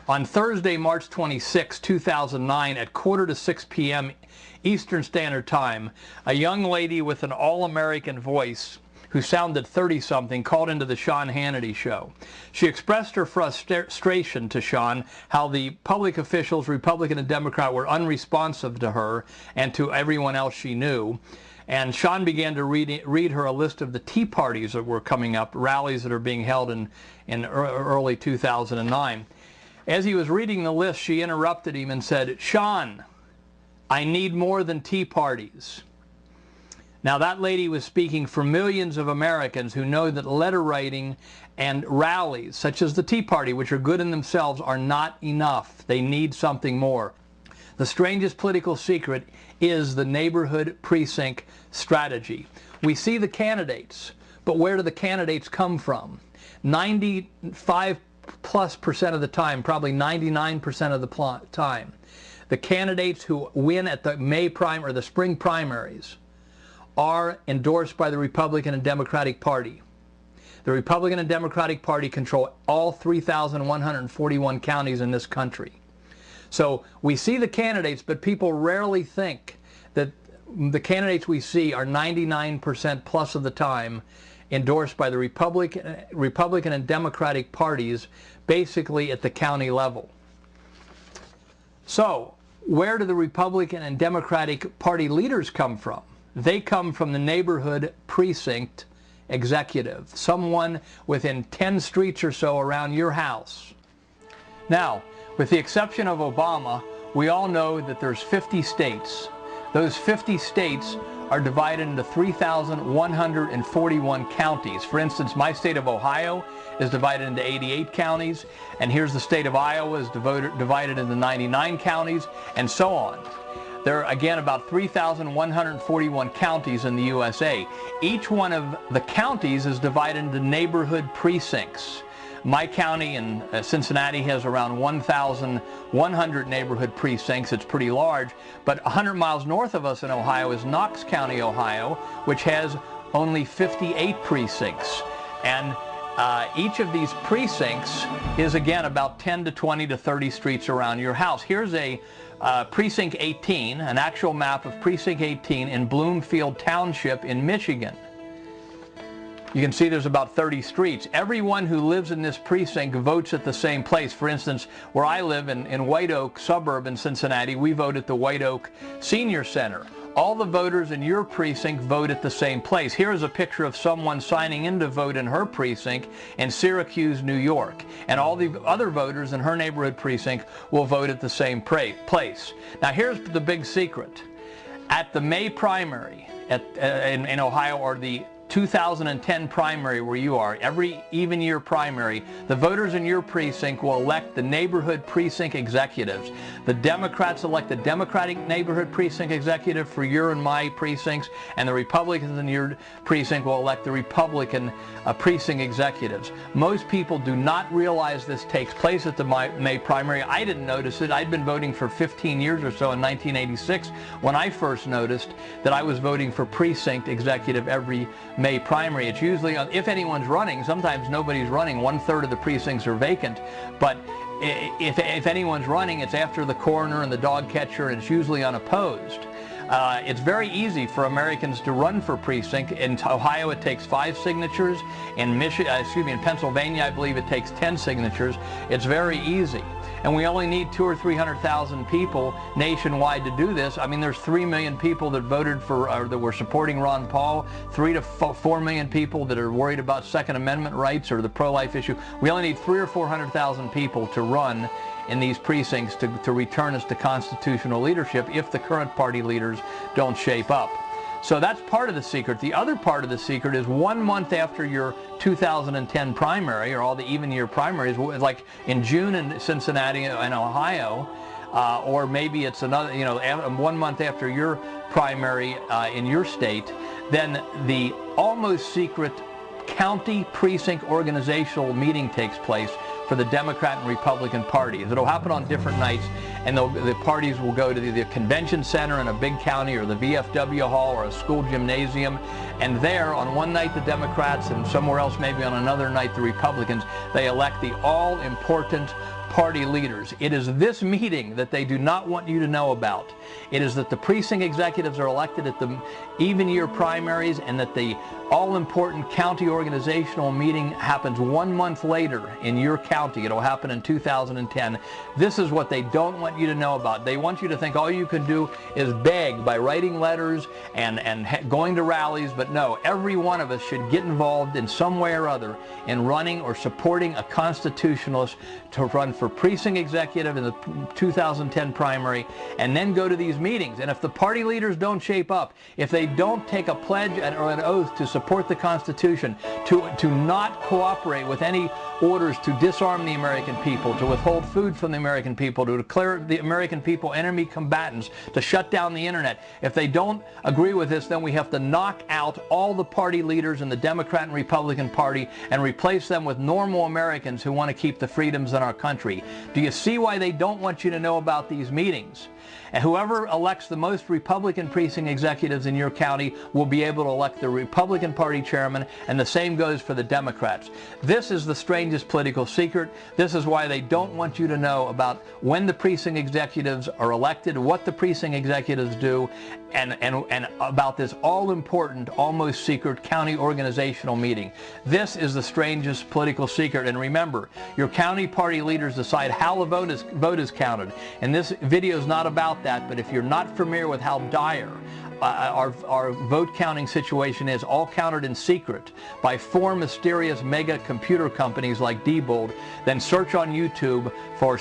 On Thursday, March 26, 2009, at 5:45 p.m. Eastern Standard Time, a young lady with an all-American voice who sounded 30-something called into the Sean Hannity show. She expressed her frustration to Sean how the public officials, Republican and Democrat, were unresponsive to her and to everyone else she knew. And Sean began to read her a list of the Tea Parties that were coming up, rallies that are being held in early 2009. As he was reading the list, she interrupted him and said, "Sean, I need more than tea parties." Now, that lady was speaking for millions of Americans who know that letter writing and rallies, such as the Tea Party, which are good in themselves, are not enough. They need something more. The strangest political secret is the neighborhood precinct strategy. We see the candidates, but where do the candidates come from? 95+% of the time, probably 99% of the time, the candidates who win at the May or the spring primaries are endorsed by the Republican and Democratic Party. The Republican and Democratic Party control all 3,141 counties in this country. So we see the candidates, but people rarely think that the candidates we see are 99% plus of the time endorsed by the Republican and Democratic parties, basically at the county level. So where do the Republican and Democratic Party leaders come from? They come from the neighborhood precinct executive, someone within 10 streets or so around your house. Now, with the exception of Obama, we all know that there's 50 states. Those 50 states are divided into 3,141 counties. For instance, my state of Ohio is divided into 88 counties, and here's the state of Iowa is divided into 99 counties, and so on. There are, again, about 3,141 counties in the USA. Each one of the counties is divided into neighborhood precincts. My county in Cincinnati has around 1,100 neighborhood precincts. It's pretty large, but 100 miles north of us in Ohio is Knox County, Ohio, which has only 58 precincts. And each of these precincts is, again, about 10 to 20 to 30 streets around your house. Here's a Precinct 18, an actual map of Precinct 18 in Bloomfield Township in Michigan. You can see there's about 30 streets. Everyone who lives in this precinct votes at the same place. For instance, where I live in White Oak suburb in Cincinnati, we vote at the White Oak Senior Center. All the voters in your precinct vote at the same place. Here is a picture of someone signing in to vote in her precinct in Syracuse, New York. And all the other voters in her neighborhood precinct will vote at the same place. Now here's the big secret. At the May primary in Ohio, or the 2010 primary where you are, every even year primary, the voters in your precinct will elect the neighborhood precinct executives. The Democrats elect the Democratic neighborhood precinct executive for your and my precincts, and the Republicans in your precinct will elect the Republican precinct executives. Most people do not realize this takes place at the May primary. I didn't notice it. I'd been voting for 15 years or so in 1986 when I first noticed that I was voting for precinct executive every May primary. It's usually, if anyone's running, sometimes nobody's running, 1/3 of the precincts are vacant, but if anyone's running, it's after the coroner and the dog catcher, and it's usually unopposed. It's very easy for Americans to run for precinct. In Ohio, it takes 5 signatures. In Pennsylvania, I believe it takes 10 signatures. It's very easy. And we only need 200,000 or 300,000 people nationwide to do this. I mean, there's 3 million people that voted for, that were supporting Ron Paul, 3 to 4 million people that are worried about Second Amendment rights or the pro-life issue. We only need 300,000 or 400,000 people to run in these precincts to return us to constitutional leadership if the current party leaders don't shape up. So that's part of the secret. The other part of the secret is 1 month after your 2010 primary, or all the even year primaries, like in June in Cincinnati and Ohio, or maybe it's another, 1 month after your primary in your state, then the almost secret county precinct organizational meeting takes place for the Democrat and Republican parties. It'll happen on different nights, and the parties will go to the convention center in a big county, or the VFW hall, or a school gymnasium, and there on one night the Democrats, and somewhere else maybe on another night the Republicans, they elect the all-important party leaders. It is this meeting that they do not want you to know about. It is that the precinct executives are elected at the even year primaries, and that the all-important county organizational meeting happens 1 month later in your county. It'll happen in 2010. This is what they don't want you to know about. They want you to think all you can do is beg by writing letters and going to rallies, but no, every one of us should get involved in some way or other in running or supporting a constitutionalist to run for precinct executive in the 2010 primary, and then go to these meetings. And if the party leaders don't shape up, if they don't take a pledge or an oath to support the Constitution, to not cooperate with any orders to disarm the American people, to withhold food from the American people, to declare the American people enemy combatants, to shut down the internet, if they don't agree with this, then we have to knock out all the party leaders in the Democrat and Republican Party and replace them with normal Americans who want to keep the freedoms in our country. Do you see why they don't want you to know about these meetings? And whoever elects the most Republican precinct executives in your county will be able to elect the Republican Party chairman, and the same goes for the Democrats. This is the strangest political secret. This is why they don't want you to know about when the precinct executives are elected, what the precinct executives do, and about this all-important, almost secret county organizational meeting. This is the strangest political secret. And remember, your county party leaders decide how the vote is counted. And this video is not about that, but if you're not familiar with how dire our vote counting situation is, all counted in secret by 4 mysterious mega computer companies like Diebold, then search on YouTube for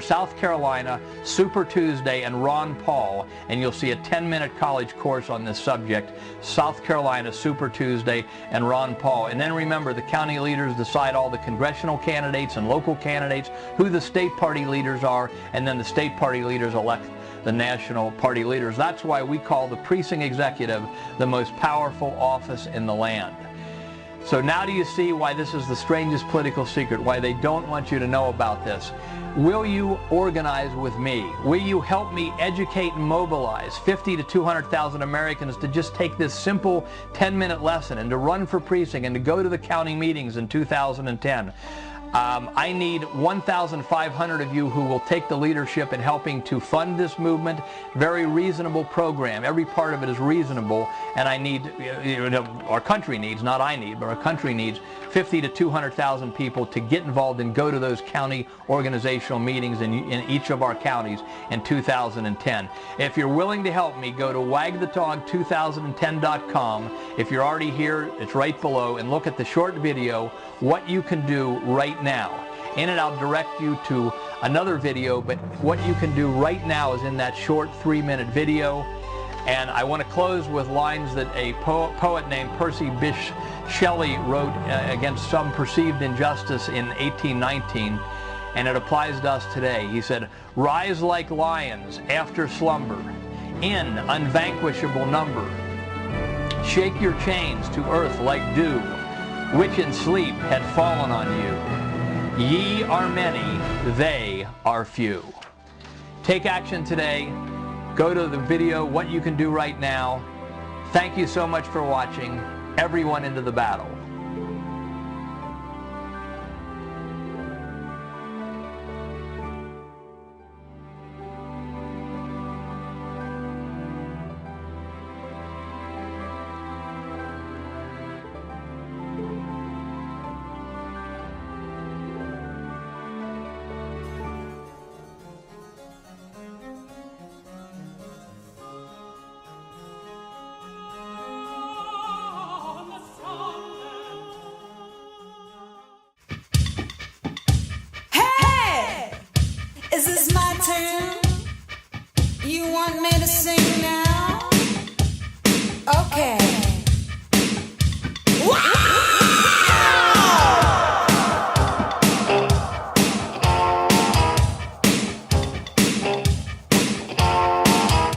South Carolina Super Tuesday and Ron Paul, and you'll see a 10-minute college course on this subject, South Carolina Super Tuesday and Ron Paul. And then remember, the county leaders decide all the congressional candidates and local candidates, who the state party leaders are, and then the state party leaders elect the national party leaders. That's why we call the precinct executive the most powerful office in the land. So now do you see why this is the strangest political secret, why they don't want you to know about this? Will you organize with me? Will you help me educate and mobilize 50 to 200,000 Americans to just take this simple 10-minute lesson and to run for precinct and to go to the county meetings in 2010? I need 1,500 of you who will take the leadership in helping to fund this movement. Very reasonable program. Every part of it is reasonable, and I need, our country needs, not I need, but our country needs 50 to 200,000 people to get involved and go to those county organizational meetings in each of our counties in 2010. If you're willing to help me, go to wagthedog2010.com. If you're already here, it's right below, and look at the short video, what you can do right now. In it, I'll direct you to another video, but what you can do right now is in that short 3-minute video. And I want to close with lines that a poet named Percy Bysshe Shelley wrote against some perceived injustice in 1819, and it applies to us today. He said, "Rise like lions after slumber, in unvanquishable number. Shake your chains to earth like dew, which in sleep had fallen on you. Ye are many, they are few." Take action today. Go to the video, what you can do right now. Thank you so much for watching. Everyone into the battle. Is this my turn? You want me to sing?